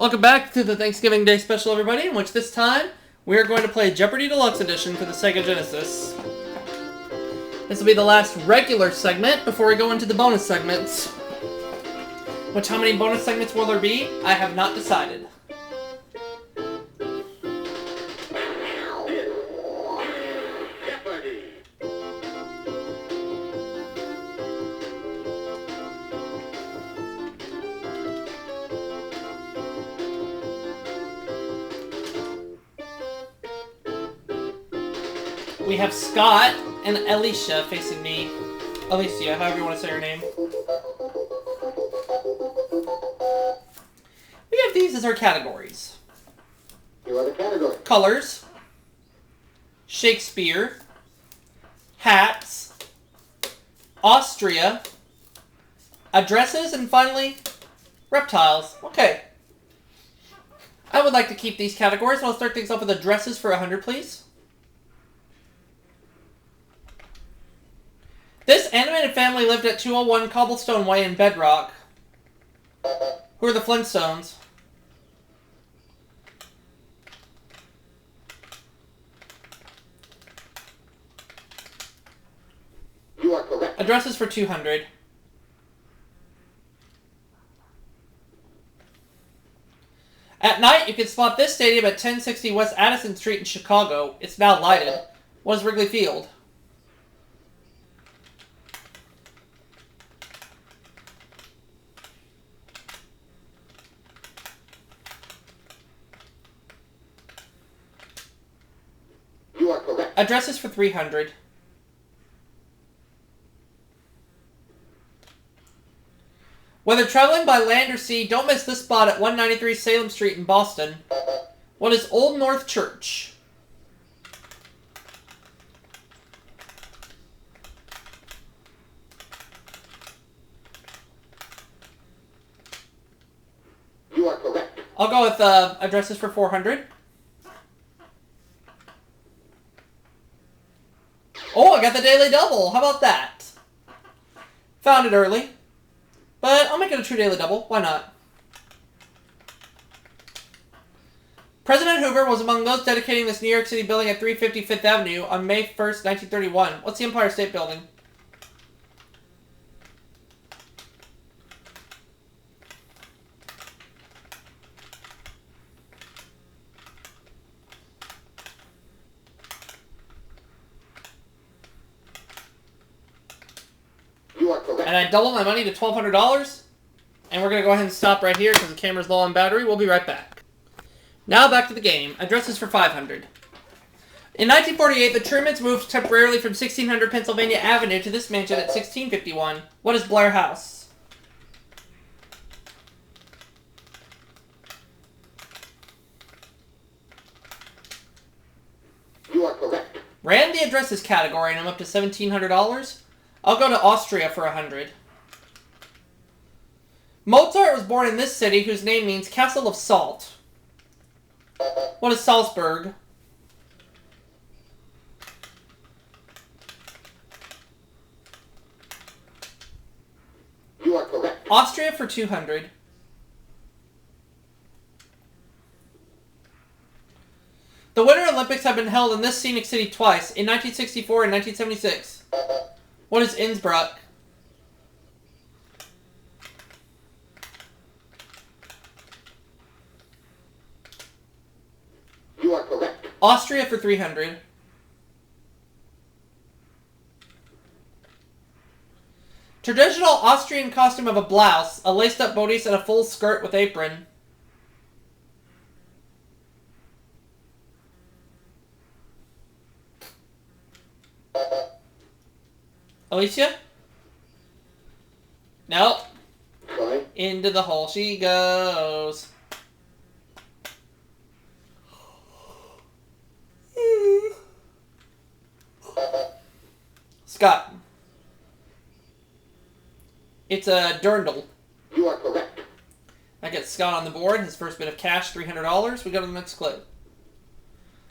Welcome back to the Thanksgiving Day special, everybody, in which this time we are going to play Jeopardy Deluxe Edition for the Sega Genesis. This will be the last regular segment before we go into the bonus segments. Which, how many bonus segments will there be? I have not decided. We have Scott and Alicia facing me. Alicia, however you want to say her name. We have these as our categories. Here are the categories. Colors. Shakespeare. Hats. Austria. Addresses, and finally, reptiles. Okay. I would like to keep these categories, and I'll start things off with addresses for 100, please. This animated family lived at 201 Cobblestone Way in Bedrock. Who are the Flintstones? You are correct. Addresses for 200. At night, you can spot this stadium at 1060 West Addison Street in Chicago. It's now lighted. What is Wrigley Field? You are correct. Addresses for 300. Whether traveling by land or sea, don't miss this spot at 193 Salem Street in Boston. What is Old North Church? You are correct. I'll go with addresses for 400. Oh, I got the Daily Double. How about that? Found it early. But I'll make it a true Daily Double. Why not? President Hoover was among those dedicating this New York City building at 350 Fifth Avenue on May 1st, 1931. What's the Empire State Building? You are correct. And I doubled my money to $1,200. And we're going to go ahead and stop right here because the camera's low on battery. We'll be right back. Now back to the game. Addresses for 500. In 1948, the Trumans moved temporarily from 1600 Pennsylvania Avenue to this mansion at 1651. What is Blair House? You are correct. Ran the addresses category and I'm up to $1,700. I'll go to Austria for 100. Mozart was born in this city whose name means Castle of Salt. What is Salzburg? You are correct. Austria for 200. The Winter Olympics have been held in this scenic city twice, in 1964 and 1976. What is Innsbruck? You are correct. Austria for 300. Traditional Austrian costume of a blouse, a laced-up bodice, and a full skirt with apron. Alicia? Nope. Fine. Into the hole she goes. Scott. It's a dirndl. You are correct. I get Scott on the board. His first bit of cash, $300. We go to the next clue.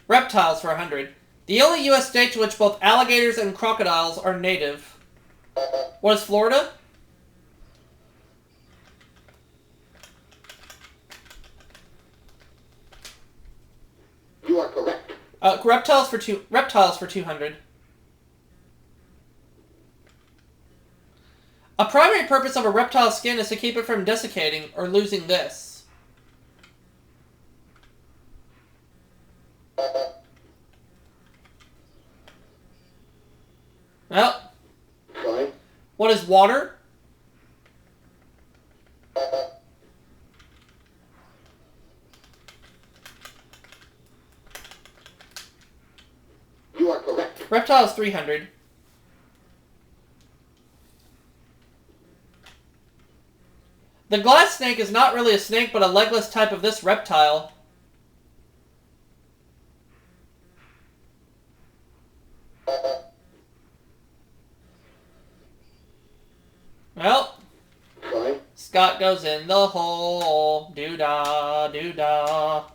Reptiles for 100. The only U.S. state to which both alligators and crocodiles are native. What is Florida? Reptiles for 200. A primary purpose of a reptile's skin is to keep it from desiccating or losing this. Well, Fine. what is water? You are correct. Reptile is 300. The glass snake is not really a snake, but a legless type of this reptile. Well, Fine. Scott goes in the hole. Doo-dah, doo-dah.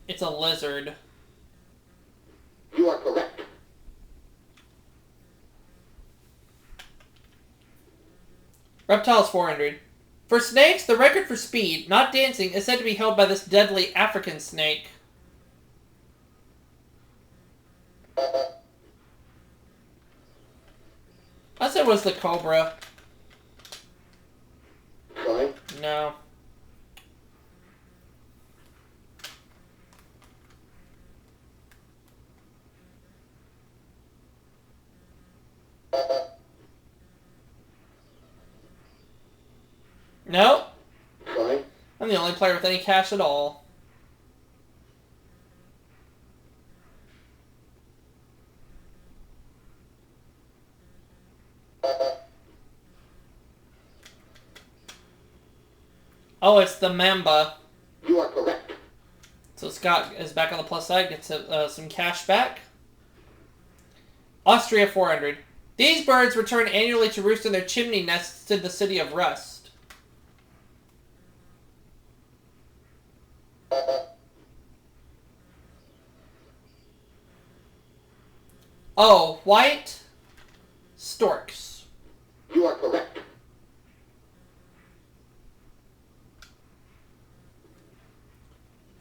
It's a lizard. You are correct. Reptiles 400. For snakes, the record for speed, not dancing, is said to be held by this deadly African snake. I said it was the cobra. Fine. No. No. Fine. I'm the only player with any cash at all. Oh, it's the mamba. You are correct. So Scott is back on the plus side, gets some cash back. Austria 400. These birds return annually to roost in their chimney nests in the city of Rust. Oh, white storks. You are correct.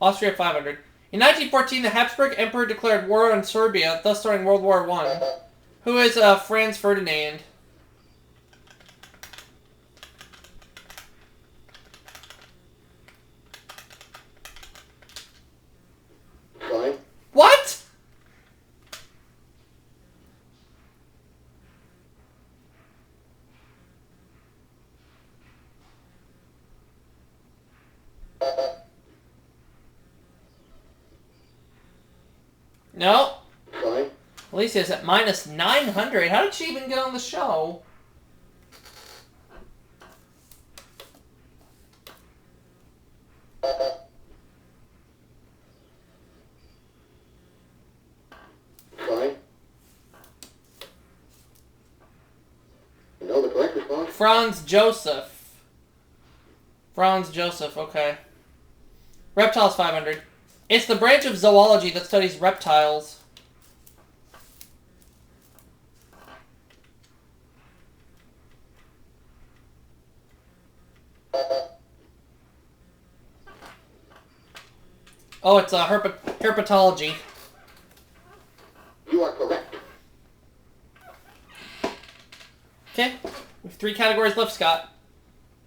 Austria 500. In 1914, the Habsburg Emperor declared war on Serbia, thus starting World War I. Who is Franz Ferdinand? Fine. What? No. Fine. Alicia's at minus 900. How did she even get on the show? Fine. You know the correct response? Franz Joseph. Franz Joseph, okay. Reptiles 500. It's the branch of zoology that studies reptiles. Oh, it's herpetology. You are correct. Okay, we have 3 categories left, Scott.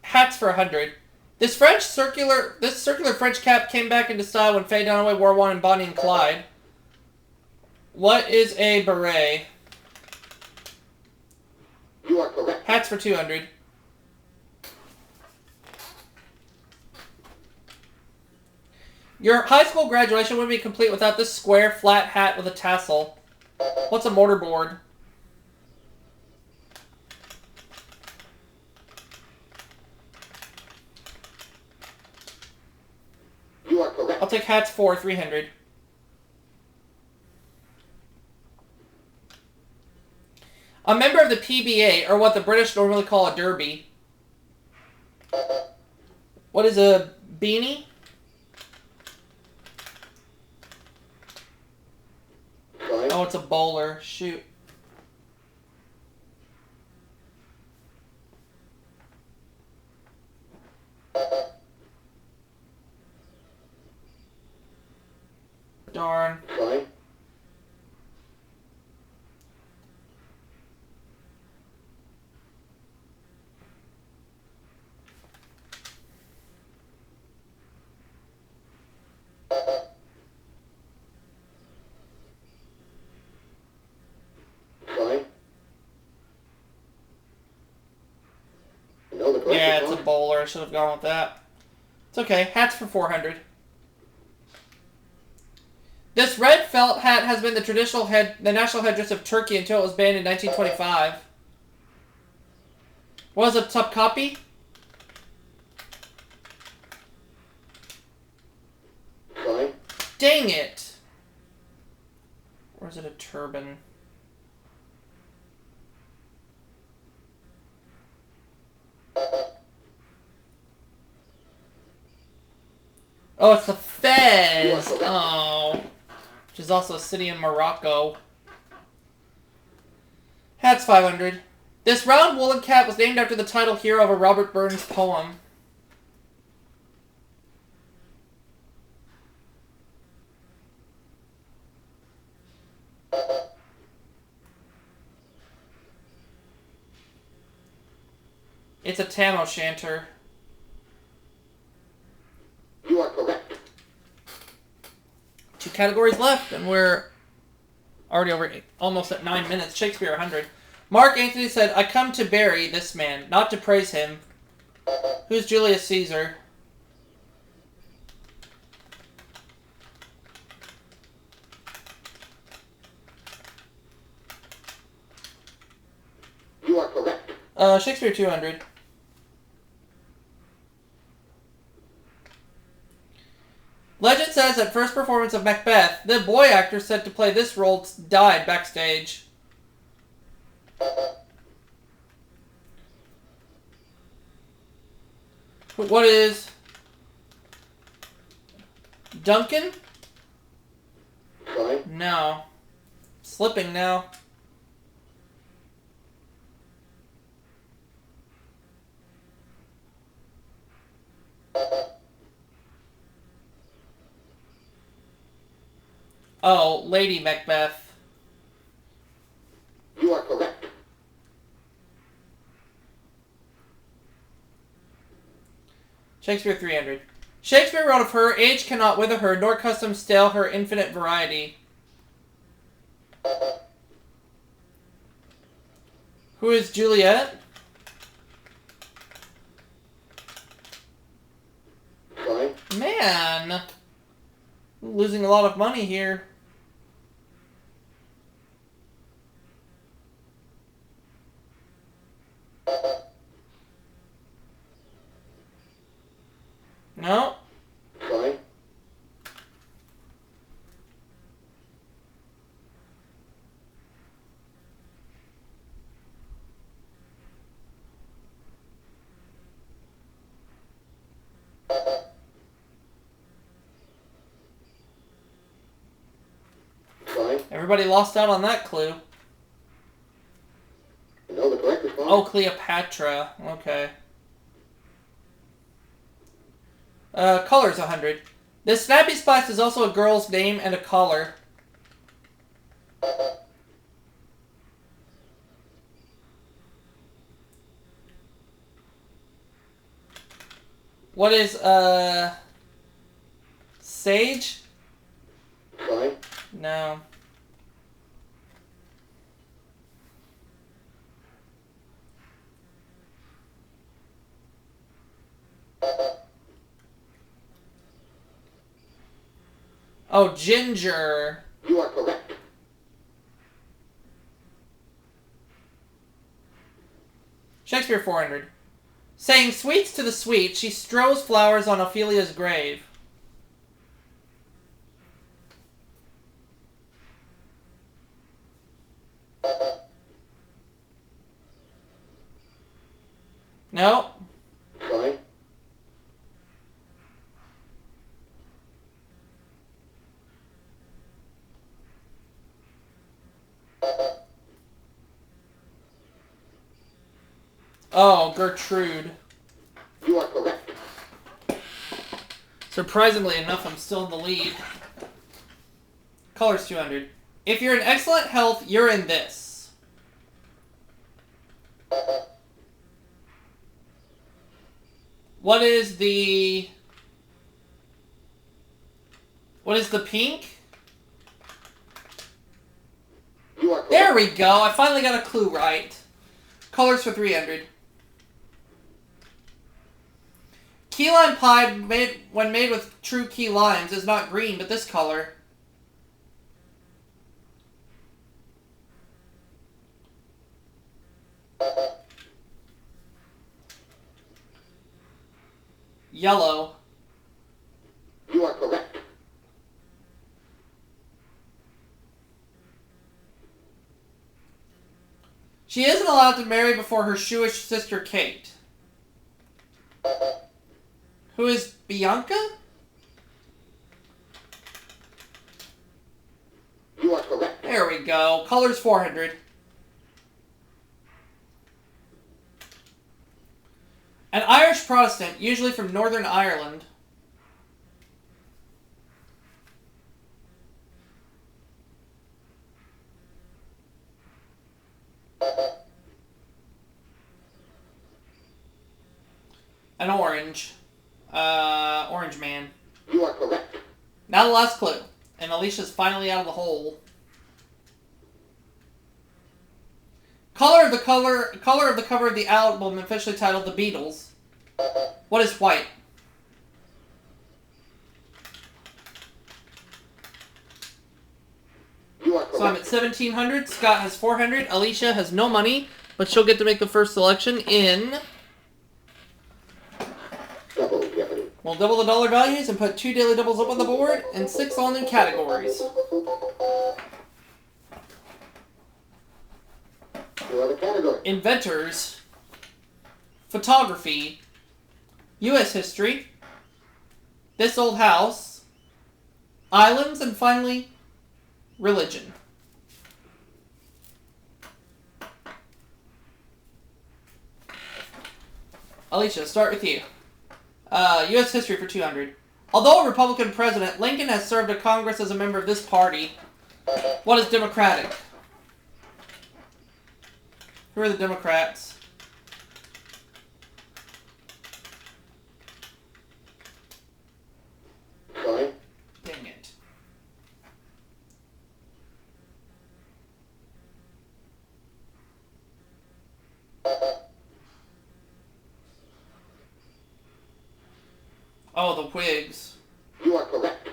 Hats for 100. This circular French cap came back into style when Faye Dunaway wore one in Bonnie and Clyde. What is a beret? You are correct. Hats for 200. Your high school graduation wouldn't be complete without this square, flat hat with a tassel. What's a mortarboard? You are correct. I'll take hats for 300. A member of the PBA, or what the British normally call a derby. What is a beanie? Fine. Oh, it's a bowler. Shoot. bowler. I should have gone with that. It's okay. Hats for 400. This red felt hat has been the national headdress of Turkey until it was banned in 1925. Was it top copy? Sorry. Dang it! Or is it a turban? Oh, it's the Fez! Oh. Which is also a city in Morocco. Hat's 500. This round woolen cap was named after the title hero of a Robert Burns poem. It's a tam o' shanter. You are correct. 2 categories left, and we're already over almost at 9 minutes. Shakespeare 100. Mark Antony said, I come to bury this man, not to praise him. Who's Julius Caesar? You are correct. Shakespeare 200. Legend says at first performance of Macbeth, the boy actor said to play this role died backstage. What is Duncan? Sorry. No. Slipping now. Oh, Lady Macbeth. You are correct. Shakespeare 300. Shakespeare wrote of her, age cannot wither her, nor custom stale her infinite variety. Who is Juliet? Sorry. Man. Losing a lot of money here. No. Sorry. Sorry. Everybody lost out on that clue. You know the correct response? Oh, Cleopatra. Okay. Colors 100. This Snappy Spice is also a girl's name and a collar. What is, Sage? Sorry. No. Oh, Ginger. You are correct. Shakespeare 400. Saying sweets to the sweet, she strews flowers on Ophelia's grave. No. Sorry. Oh, Gertrude. You are correct. Surprisingly enough, I'm still in the lead. Colors 200. If you're in excellent health, you're in this. What is the pink? You are correct. There we go. I finally got a clue right. Colors for 300. Key lime pie, when made with true key limes, is not green, but this color. Yellow. You are correct. She isn't allowed to marry before her Jewish sister Kate. Who is Bianca? You are correct. There we go. Colors 400. An Irish Protestant, usually from Northern Ireland. An orange. Orange man. You are correct. Now the last clue. And Alicia's finally out of the hole. Color of the cover of the album officially titled The Beatles. What is white? You are correct. So I'm at 1,700. Scott has 400. Alicia has no money, but she'll get to make the first selection in... Double Jeopardy. We'll double the dollar values and put 2 daily doubles up on the board and 6 all new categories. You are the category. Inventors, photography, U.S. history, this old house, islands, and finally, religion. Alicia, start with you. U.S. history for 200. Although a Republican president, Lincoln has served in Congress as a member of this party. What is Democratic? Who are the Democrats? Sorry. Dang it. Oh, the Whigs. You are correct.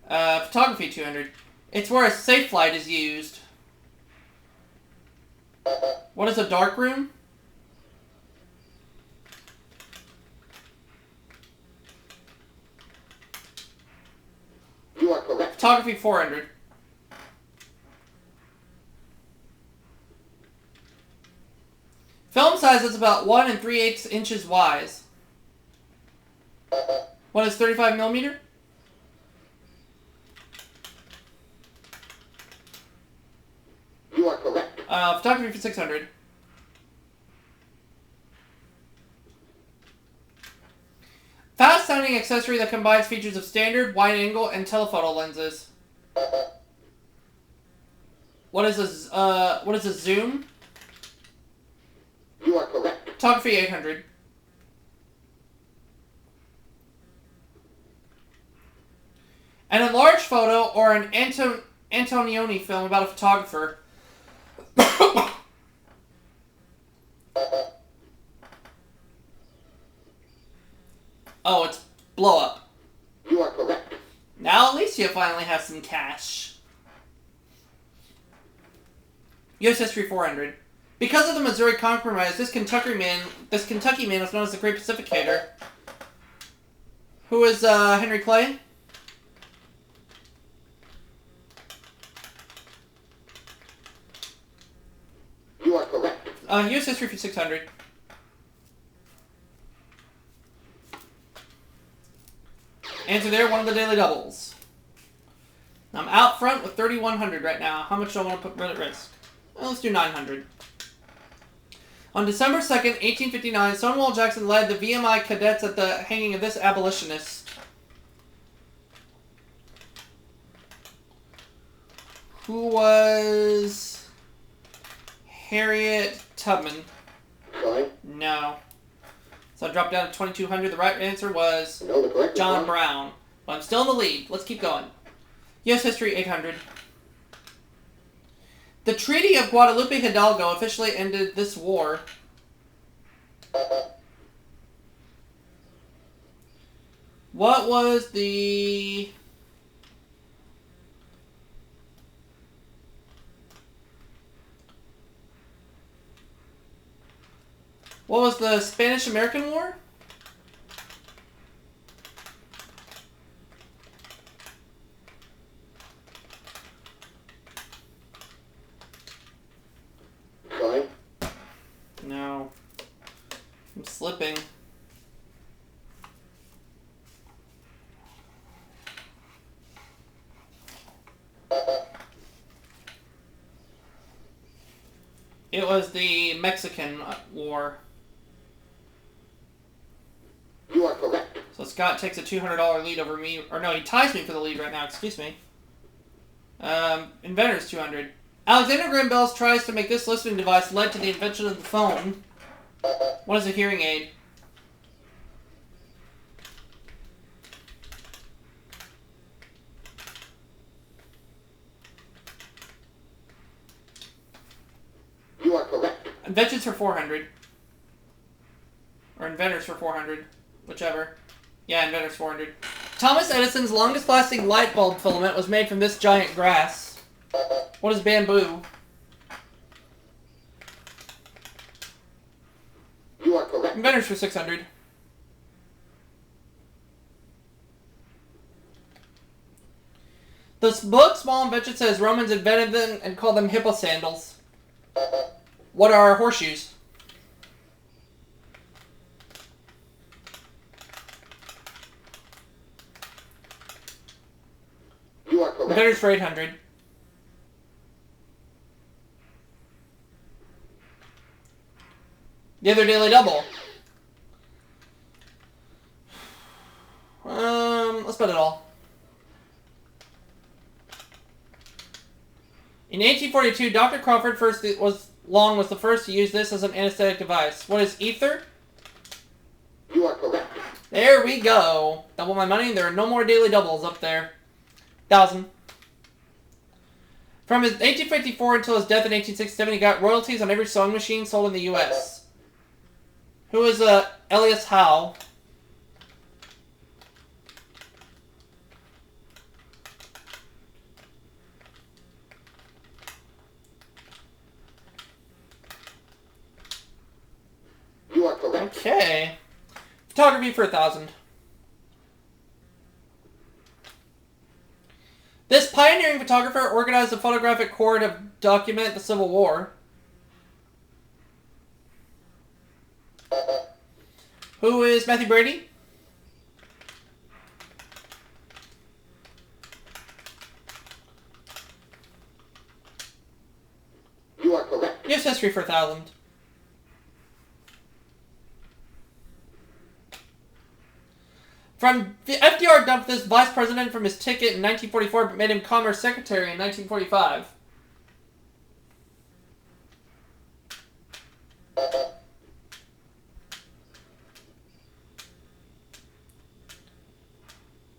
Photography 200. It's where a safe light is used. What is a dark room? You are correct. Photography 400. Film size is about 1 3/8 inches wide. What is 35 millimeter? You are correct. Photography for 600. Fast sounding accessory that combines features of standard, wide angle, and telephoto lenses. What is a zoom? You are correct. Photography 800. An enlarged photo or an Antonioni film about a photographer. Oh, it's blow up. You are correct. Now Alicia finally has some cash. U.S. history 400. Because of the Missouri Compromise, this Kentucky man was known as the Great Pacificator. Who is Henry Clay? You are correct. U.S. history for 600. Answer there, one of the daily doubles. I'm out front with 3,100 right now. How much do I want to put at risk? Well, let's do 900. On December 2nd, 1859, Stonewall Jackson led the VMI cadets at the hanging of this abolitionist. Who was Harriet Tubman? Sorry. No. So I dropped down to 2,200. The right answer was No, the correct John one. Brown. But I'm still in the lead. Let's keep going. U.S. history 800. The Treaty of Guadalupe Hidalgo officially ended this war. What was the... What was the Spanish-American War? Fine. No. I'm slipping. It was the Mexican War. You are correct. So Scott takes a $200 lead over me. Or no, he ties me for the lead right now. Excuse me. Inventor's 200. Alexander Graham Bell tries to make this listening device led to the invention of the phone. What is a hearing aid? You are correct. Inventions for 400. Or inventors for 400. Whichever. Yeah, inventors 400. Thomas Edison's longest lasting light bulb filament was made from this giant grass. What is bamboo? You are correct. Inventors for 600. This book, Small Invention, says Romans invented them and called them hippo sandals. What are horseshoes? You are correct. Inventors for 800. The other daily double. Let's bet it all. In 1842, Dr. Crawford Long was the first to use this as an anesthetic device. What is ether? You are correct. There we go. Double my money. There are no more daily doubles up there. 1,000. From his 1854 until his death in 1867, he got royalties on every sewing machine sold in the U.S. Who is Elias Howe? You are correct. Okay. Photography for 1,000. This pioneering photographer organized a photographic corps to document the Civil War. Who is Matthew Brady? You are correct. U.S. history for 1,000. From FDR dumped this vice president from his ticket in 1944, but made him Commerce Secretary in 1945.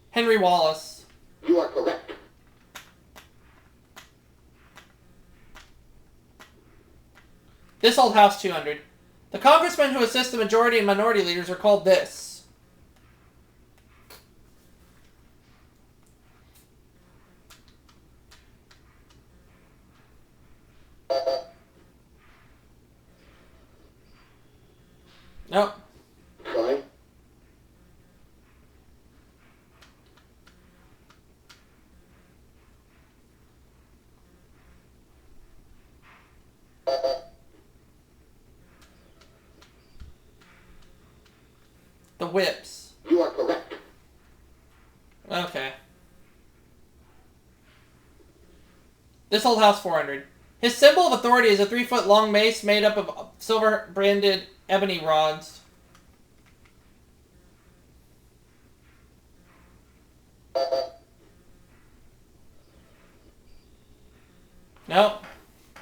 Henry Wallace. You are correct. This old house 200. The congressmen who assist the majority and minority leaders are called this. Nope. Fine. The whips. You are correct. Okay. This old house 400. His symbol of authority is a 3-foot-long mace made up of silver-branded ebony rods. Nope.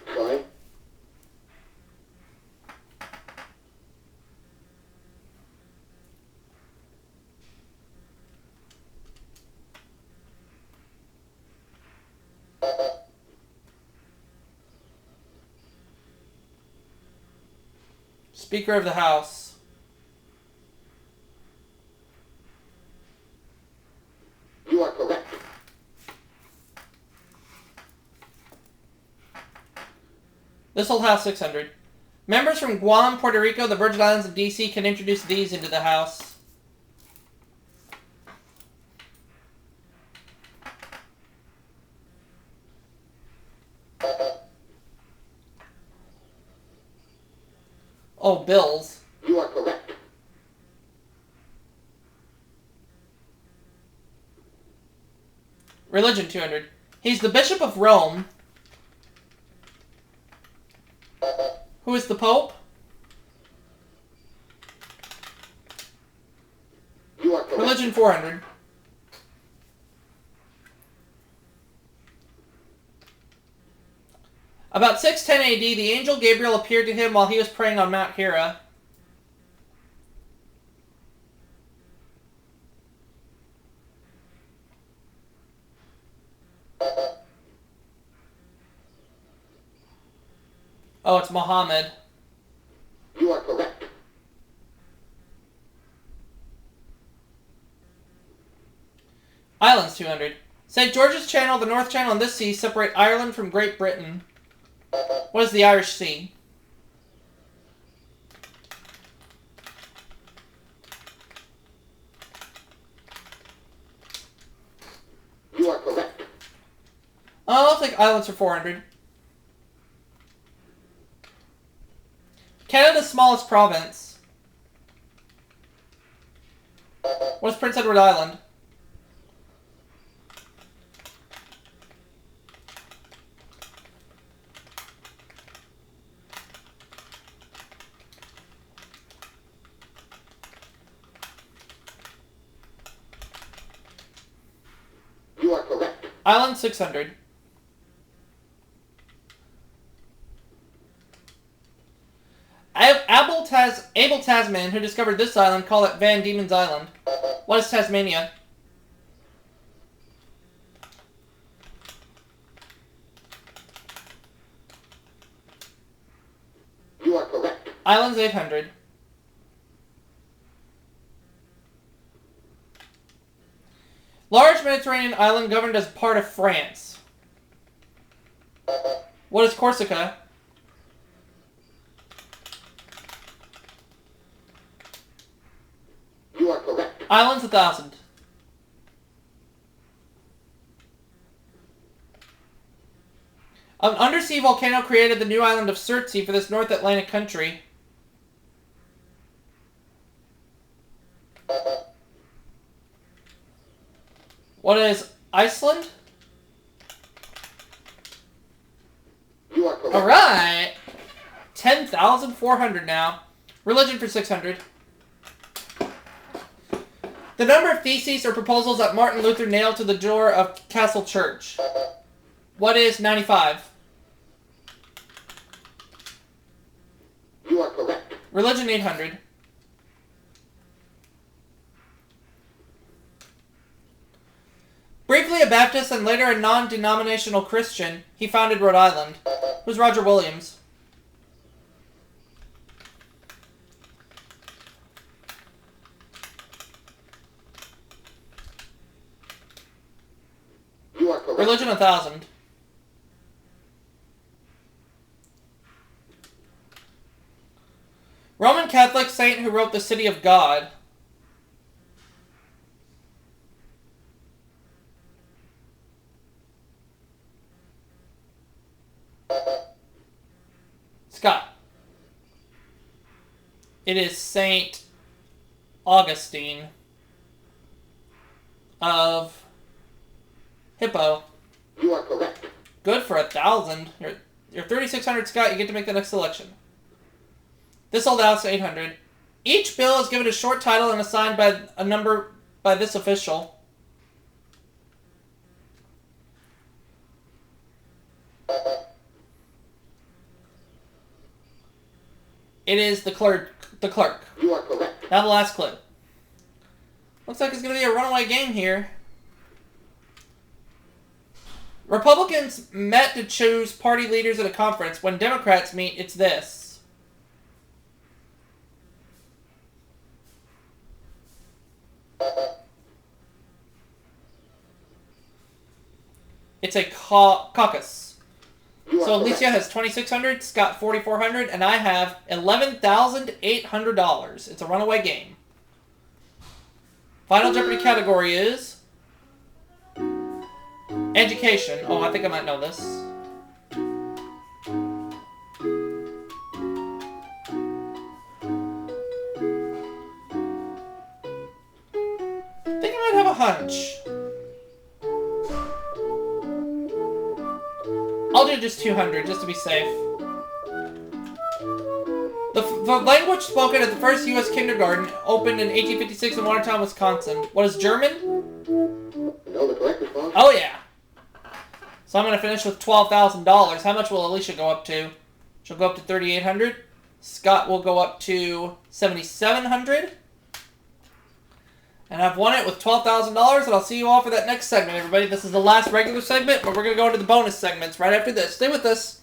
Fine. Speaker of the House. You are correct. This old house, 600. Members from Guam, Puerto Rico, the Virgin Islands, and D.C. can introduce these into the House. Oh, bills. You are correct. Religion, 200. He's the Bishop of Rome. Who is the Pope? You are correct. Religion, 400. About 610 AD, the angel Gabriel appeared to him while he was praying on Mount Hira. Oh, it's Muhammad. You are correct. Islands, 200. St. George's Channel, the North Channel, and this sea separate Ireland from Great Britain. What is the Irish Sea? You are correct. I'll take islands for 400. Canada's smallest province. What is Prince Edward Island? You are correct. Island, 600. Abel Tasman, who discovered this island, called it Van Diemen's Island. What is Tasmania? You are correct. Islands, 800. Large Mediterranean island governed as part of France. What is Corsica? You are correct. Islands, 1,000. An undersea volcano created the new island of Surtsey for this North Atlantic country. What is Iceland? You are correct. Alright! 10,400 now. Religion for 600. The number of theses or proposals that Martin Luther nailed to the door of Castle Church. What is 95? You are correct. Religion, 800. Briefly a Baptist and later a non-denominational Christian, he founded Rhode Island. Who's Roger Williams? You are correct. Religion, 1,000. Roman Catholic saint who wrote The City of God. Scott. It is Saint Augustine of Hippo. You are correct. Good for 1,000. You're 3,600, Scott. You get to make the next selection. This old house, 800. Each bill is given a short title and assigned by a number by this official. It is the clerk. You are correct. Now the last clue. Looks like it's going to be a runaway game here. Republicans met to choose party leaders at a conference. When Democrats meet, it's this. It's a caucus. You are So Alicia correct. has 2,600, Scott 4,400, and I have $11,800. It's a runaway game. Final Jeopardy category is education. Oh, I think I might know this. I think I might have a hunch. I'll do just 200, just to be safe. The language spoken at the first U.S. kindergarten opened in 1856 in Watertown, Wisconsin. What is German? Know the correct response? Oh, yeah. So I'm going to finish with $12,000. How much will Alicia go up to? She'll go up to $3,800. Scott will go up to $7,700. And I've won it with $12,000, and I'll see you all for that next segment, everybody. This is the last regular segment, but we're going to go into the bonus segments right after this. Stay with us.